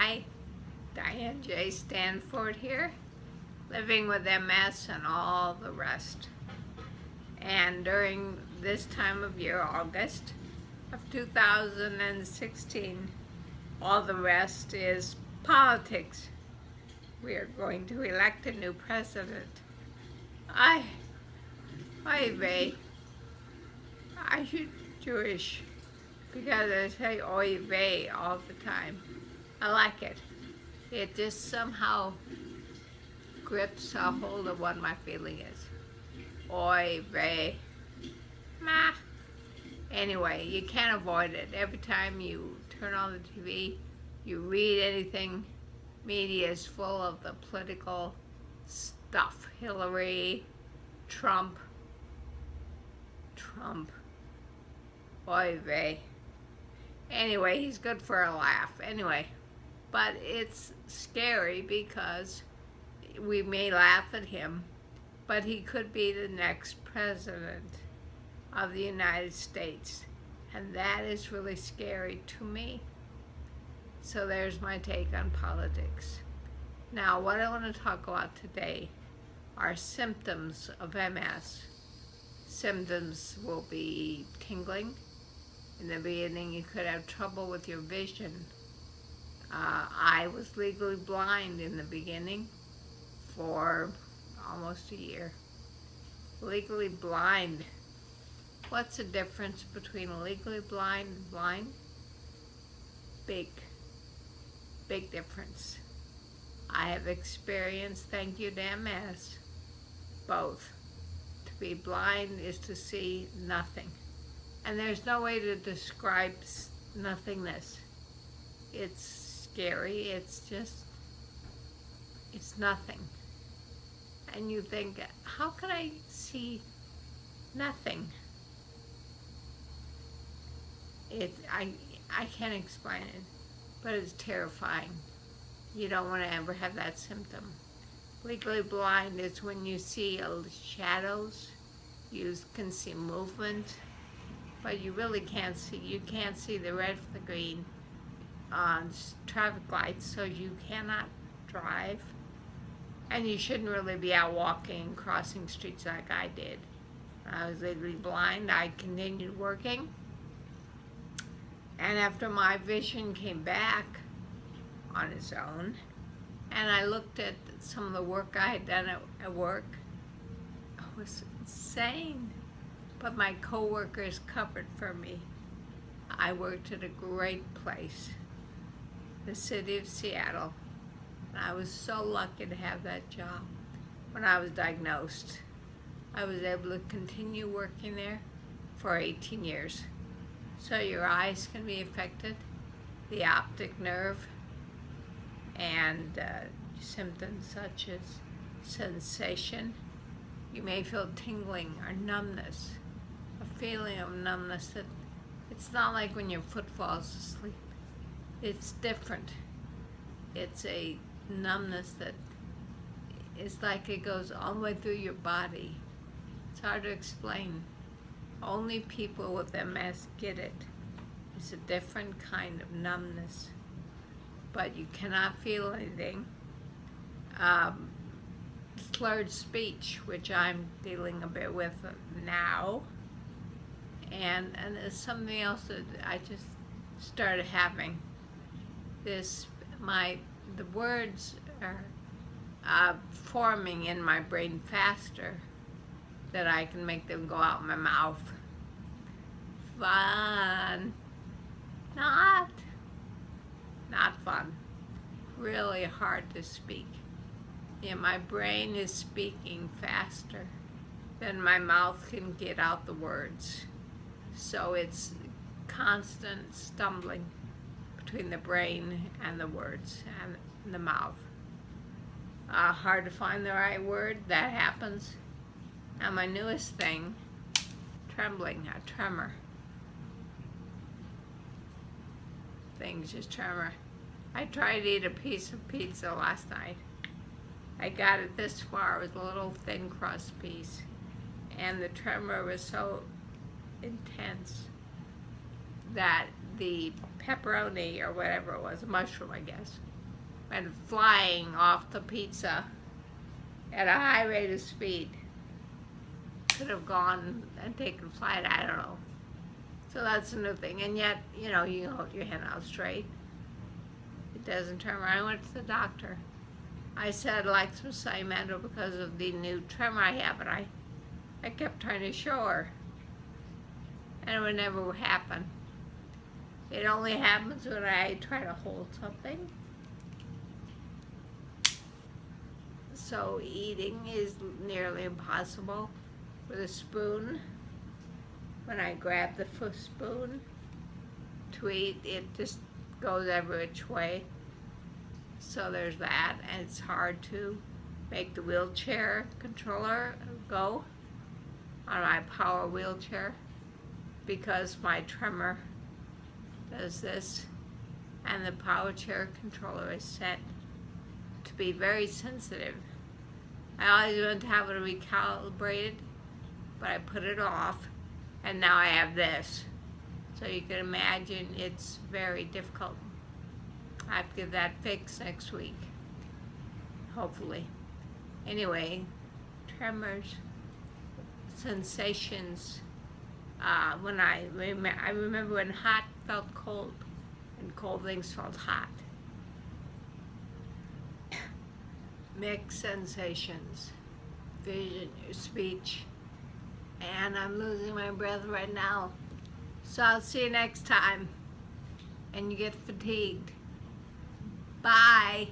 Hi, Diane J. Stanford here, living with MS and all the rest. And during this time of year, August of 2016, all the rest is politics. We are going to elect a new president. I should Jewish because I say oy vey all the time. I like it. It just somehow grips a hold of what my feeling is. Oy vey. Meh. Anyway, you can't avoid it. Every time you turn on the TV, you read anything, media is full of the political stuff. Hillary, Trump, oy vey. Anyway, he's good for a laugh. Anyway, but it's scary because we may laugh at him, but he could be the next president of the United States. And that is really scary to me. So there's my take on politics. Now, what I want to talk about today are symptoms of MS. Symptoms will be tingling. In the beginning, you could have trouble with your vision. I was legally blind in the beginning for almost a year. Legally blind. What's the difference between legally blind and blind? Big difference. I have experienced, thank you to MS, both. To be blind is to see nothing. And there's no way to describe nothingness. It's scary, it's nothing. And you think, how can I see nothing? I can't explain it, but it's terrifying. You don't want to ever have that symptom. Legally blind is when you see shadows, you can see movement, but you really can't see. You can't see the red from the green on traffic lights, so you cannot drive. And you shouldn't really be out walking, crossing streets like I did. When I was legally blind, I continued working. And after my vision came back on its own, and I looked at some of the work I had done at work, it was insane. But my coworkers covered for me. I worked at a great place, the city of Seattle. And I was so lucky to have that job. When I was diagnosed, I was able to continue working there for 18 years. So your eyes can be affected, the optic nerve, and symptoms such as sensation. You may feel tingling or numbness, a feeling of numbness that it's not like when your foot falls asleep. It's different. It's a numbness that is like it goes all the way through your body. It's hard to explain. Only people with MS get it. It's a different kind of numbness, but you cannot feel anything. Slurred speech, which I'm dealing a bit with now, and there's something else that I just started having. The words are forming in my brain faster that I can make them go out my mouth. Fun. Not fun. Really hard to speak. Yeah, my brain is speaking faster than my mouth can get out the words. So it's constant stumbling between the brain and the words and the mouth. Hard to find the right word. That happens. Now my newest thing, trembling, a tremor. Things just tremor. I tried to eat a piece of pizza last night. I got it this far with a little thin crust piece, and the tremor was so intense that the pepperoni or whatever it was, a mushroom, I guess, went flying off the pizza at a high rate of speed. Could have gone and taken flight, I don't know. So that's a new thing. And yet, you know, you hold your head out straight. It doesn't turn around. I went to the doctor. I said I'd like some Cymento because of the new tremor I have, and I kept trying to show her. And it would never happen. It only happens when I try to hold something. So eating is nearly impossible with a spoon. When I grab the spoon to eat, it just goes every which way. So there's that, and it's hard to make the wheelchair controller go on my power wheelchair because my tremor does this, and the power chair controller is set to be very sensitive. I always want to have it recalibrated, but I put it off, and now I have this. So you can imagine it's very difficult. I have to get that fixed next week, hopefully. Anyway, tremors, sensations. When I remember when hot felt cold, and cold things felt hot. Mixed sensations, vision, speech, and I'm losing my breath right now. So I'll see you next time, and you get fatigued. Bye.